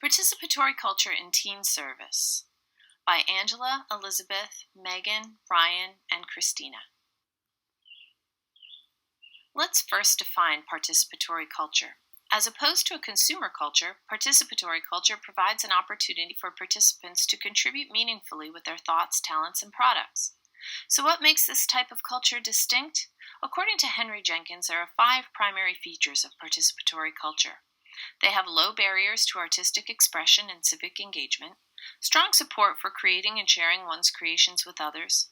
Participatory Culture in Teen Service by Angela, Elizabeth, Megan, Ryan, and Christina. Let's first define participatory culture. As opposed to a consumer culture, participatory culture provides an opportunity for participants to contribute meaningfully with their thoughts, talents, and products. So what makes this type of culture distinct? According to Henry Jenkins, there are 5 primary features of participatory culture. They have low barriers to artistic expression and civic engagement, strong support for creating and sharing one's creations with others,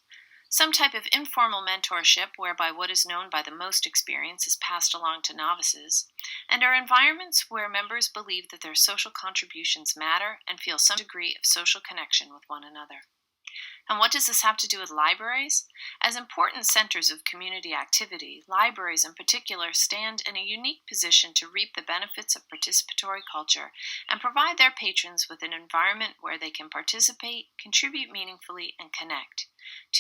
some type of informal mentorship whereby what is known by the most experience is passed along to novices, and are environments where members believe that their social contributions matter and feel some degree of social connection with one another. And what does this have to do with libraries? As important centers of community activity, libraries in particular stand in a unique position to reap the benefits of participatory culture and provide their patrons with an environment where they can participate, contribute meaningfully, and connect.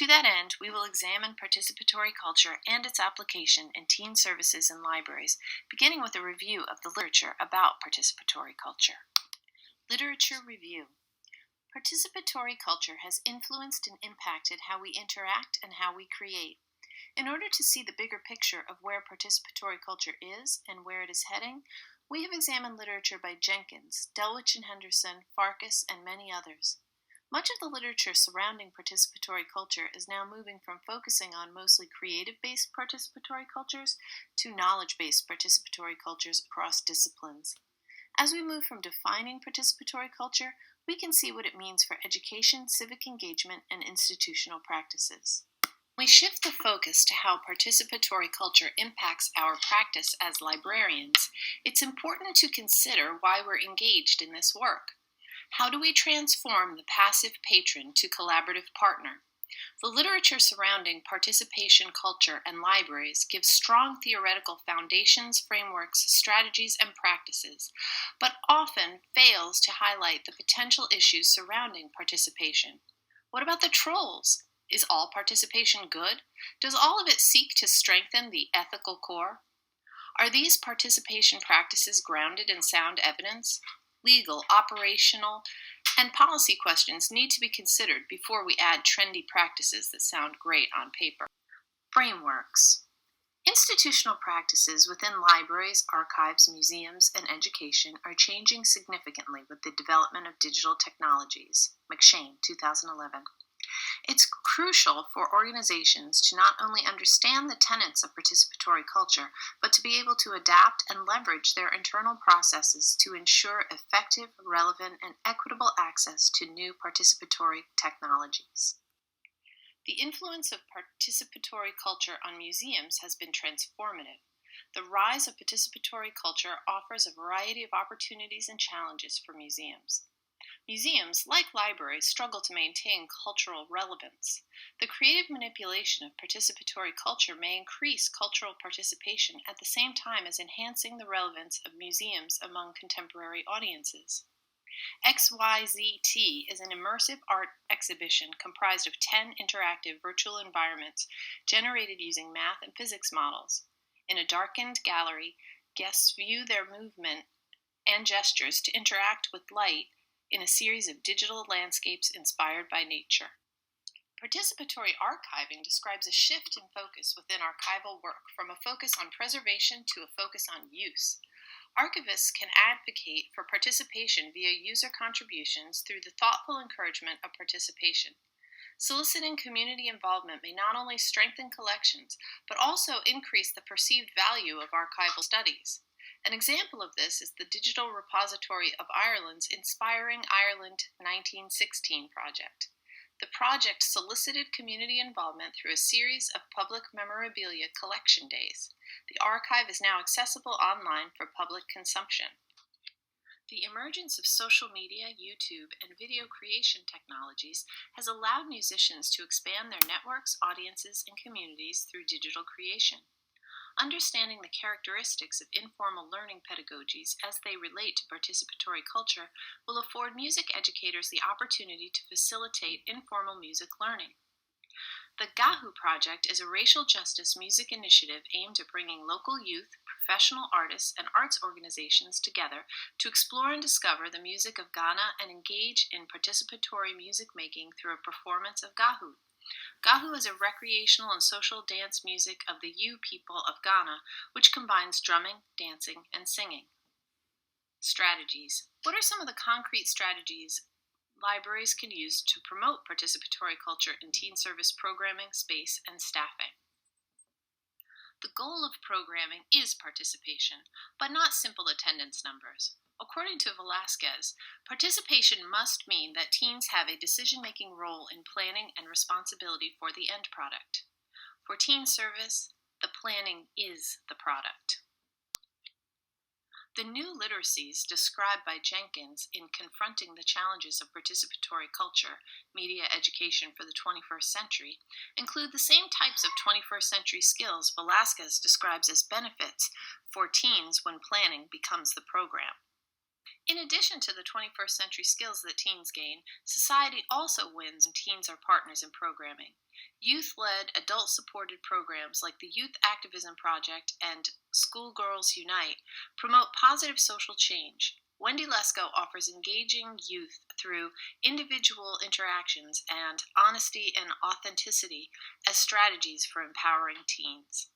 To that end, we will examine participatory culture and its application in teen services and libraries, beginning with a review of the literature about participatory culture. Literature review. Participatory culture has influenced and impacted how we interact and how we create. In order to see the bigger picture of where participatory culture is and where it is heading, we have examined literature by Jenkins, Delwich and Henderson, Farkas, and many others. Much of the literature surrounding participatory culture is now moving from focusing on mostly creative-based participatory cultures to knowledge-based participatory cultures across disciplines. As we move from defining participatory culture, we can see what it means for education, civic engagement, and institutional practices. We shift the focus to how participatory culture impacts our practice as librarians. It's important to consider why we're engaged in this work. How do we transform the passive patron to collaborative partner? The literature surrounding participation culture and libraries gives strong theoretical foundations, frameworks, strategies, and practices, but often fails to highlight the potential issues surrounding participation. What about the trolls? Is all participation good? Does all of it seek to strengthen the ethical core? Are these participation practices grounded in sound evidence? Legal, operational, and policy questions need to be considered before we add trendy practices that sound great on paper. Frameworks. Institutional practices within libraries, archives, museums, and education are changing significantly with the development of digital technologies. McShane, 2011. It's crucial for organizations to not only understand the tenets of participatory culture, but to be able to adapt and leverage their internal processes to ensure effective, relevant, and equitable access to new participatory technologies. The influence of participatory culture on museums has been transformative. The rise of participatory culture offers a variety of opportunities and challenges for museums. Museums, like libraries, struggle to maintain cultural relevance. The creative manipulation of participatory culture may increase cultural participation at the same time as enhancing the relevance of museums among contemporary audiences. XYZT is an immersive art exhibition comprised of 10 interactive virtual environments generated using math and physics models. In a darkened gallery, guests view their movement and gestures to interact with light in a series of digital landscapes inspired by nature. Participatory archiving describes a shift in focus within archival work from a focus on preservation to a focus on use. Archivists can advocate for participation via user contributions through the thoughtful encouragement of participation. Soliciting community involvement may not only strengthen collections, but also increase the perceived value of archival studies. An example of this is the Digital Repository of Ireland's Inspiring Ireland 1916 project. The project solicited community involvement through a series of public memorabilia collection days. The archive is now accessible online for public consumption. The emergence of social media, YouTube, and video creation technologies has allowed musicians to expand their networks, audiences, and communities through digital creation. Understanding the characteristics of informal learning pedagogies as they relate to participatory culture will afford music educators the opportunity to facilitate informal music learning. The GAHU Project is a racial justice music initiative aimed at bringing local youth, professional artists, and arts organizations together to explore and discover the music of Ghana and engage in participatory music making through a performance of GAHU. GAHU is a recreational and social dance music of the Yu people of Ghana, which combines drumming, dancing, and singing. Strategies. What are some of the concrete strategies libraries can use to promote participatory culture in teen service programming, space, and staffing? The goal of programming is participation, but not simple attendance numbers. According to Velasquez, participation must mean that teens have a decision-making role in planning and responsibility for the end product. For teen service, the planning is the product. The new literacies described by Jenkins in Confronting the Challenges of Participatory Culture, Media Education for the 21st Century, include the same types of 21st century skills Velasquez describes as benefits for teens when planning becomes the program. In addition to the 21st century skills that teens gain, society also wins when teens are partners in programming. Youth-led, adult-supported programs like the Youth Activism Project and Schoolgirls Unite promote positive social change. Wendy Lesko offers engaging youth through individual interactions and honesty and authenticity as strategies for empowering teens.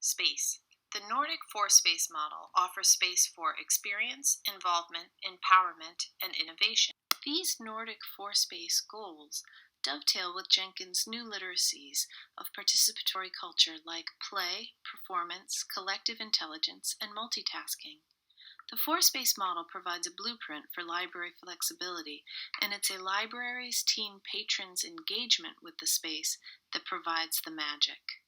Space. The Nordic four-space model offers space for experience, involvement, empowerment, and innovation. These Nordic four-space goals dovetail with Jenkins' new literacies of participatory culture like play, performance, collective intelligence, and multitasking. The four-space model provides a blueprint for library flexibility, and it's a library's teen patrons' engagement with the space that provides the magic.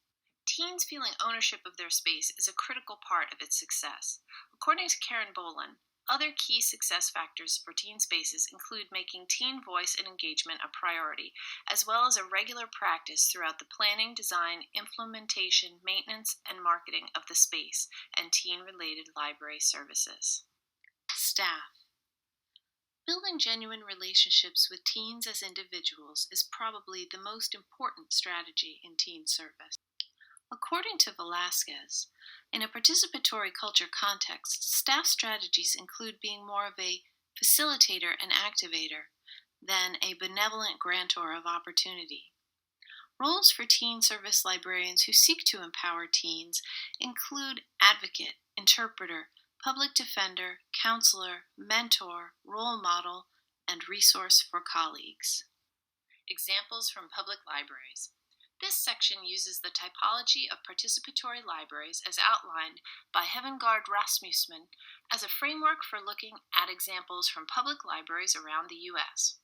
Teens feeling ownership of their space is a critical part of its success. According to Karen Boland, other key success factors for teen spaces include making teen voice and engagement a priority, as well as a regular practice throughout the planning, design, implementation, maintenance, and marketing of the space and teen-related library services. Staff. Building genuine relationships with teens as individuals is probably the most important strategy in teen service. According to Velasquez, in a participatory culture context, staff strategies include being more of a facilitator and activator than a benevolent grantor of opportunity. Roles for teen service librarians who seek to empower teens include advocate, interpreter, public defender, counselor, mentor, role model, and resource for colleagues. Examples from public libraries. This section uses the typology of participatory libraries as outlined by Hevengard Rasmussen as a framework for looking at examples from public libraries around the U.S.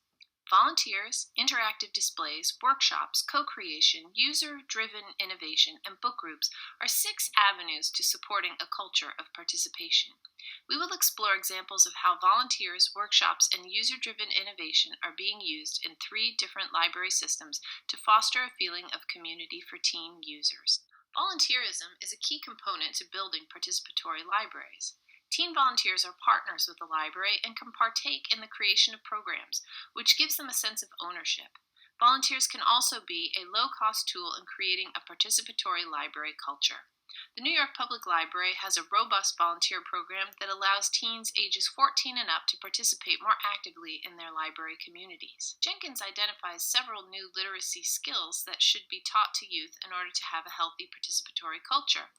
Volunteers, interactive displays, workshops, co-creation, user-driven innovation, and book groups are 6 avenues to supporting a culture of participation. We will explore examples of how volunteers, workshops, and user-driven innovation are being used in 3 different library systems to foster a feeling of community for teen users. Volunteerism is a key component to building participatory libraries. Teen volunteers are partners with the library and can partake in the creation of programs, which gives them a sense of ownership. Volunteers can also be a low-cost tool in creating a participatory library culture. The New York Public Library has a robust volunteer program that allows teens ages 14 and up to participate more actively in their library communities. Jenkins identifies several new literacy skills that should be taught to youth in order to have a healthy participatory culture.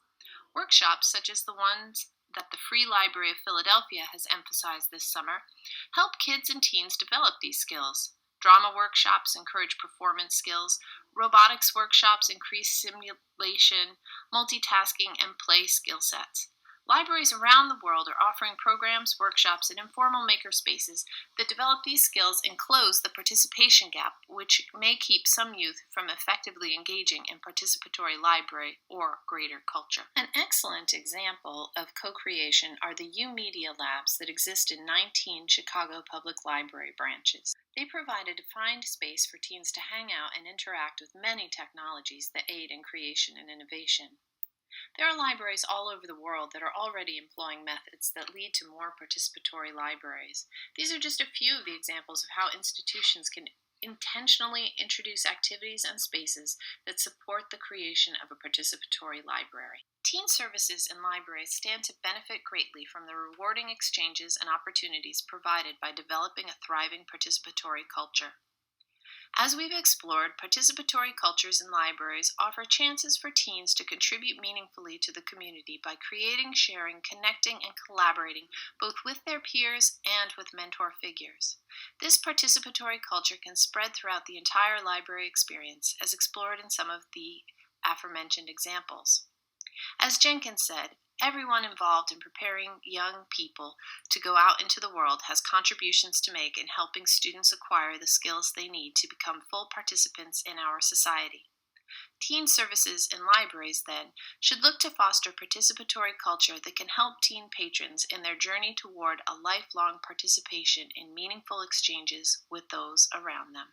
Workshops, such as the ones that the Free Library of Philadelphia has emphasized this summer, help kids and teens develop these skills. Drama workshops encourage performance skills. Robotics workshops increase simulation, multitasking, and play skill sets. Libraries around the world are offering programs, workshops, and informal maker spaces that develop these skills and close the participation gap, which may keep some youth from effectively engaging in participatory library or greater culture. An excellent example of co-creation are the U Media Labs that exist in 19 Chicago Public Library branches. They provide a defined space for teens to hang out and interact with many technologies that aid in creation and innovation. There are libraries all over the world that are already employing methods that lead to more participatory libraries. These are just a few of the examples of how institutions can intentionally introduce activities and spaces that support the creation of a participatory library. Teen services in libraries stand to benefit greatly from the rewarding exchanges and opportunities provided by developing a thriving participatory culture. As we've explored, participatory cultures in libraries offer chances for teens to contribute meaningfully to the community by creating, sharing, connecting, and collaborating both with their peers and with mentor figures. This participatory culture can spread throughout the entire library experience, as explored in some of the aforementioned examples. As Jenkins said, everyone involved in preparing young people to go out into the world has contributions to make in helping students acquire the skills they need to become full participants in our society. Teen services in libraries, then, should look to foster participatory culture that can help teen patrons in their journey toward a lifelong participation in meaningful exchanges with those around them.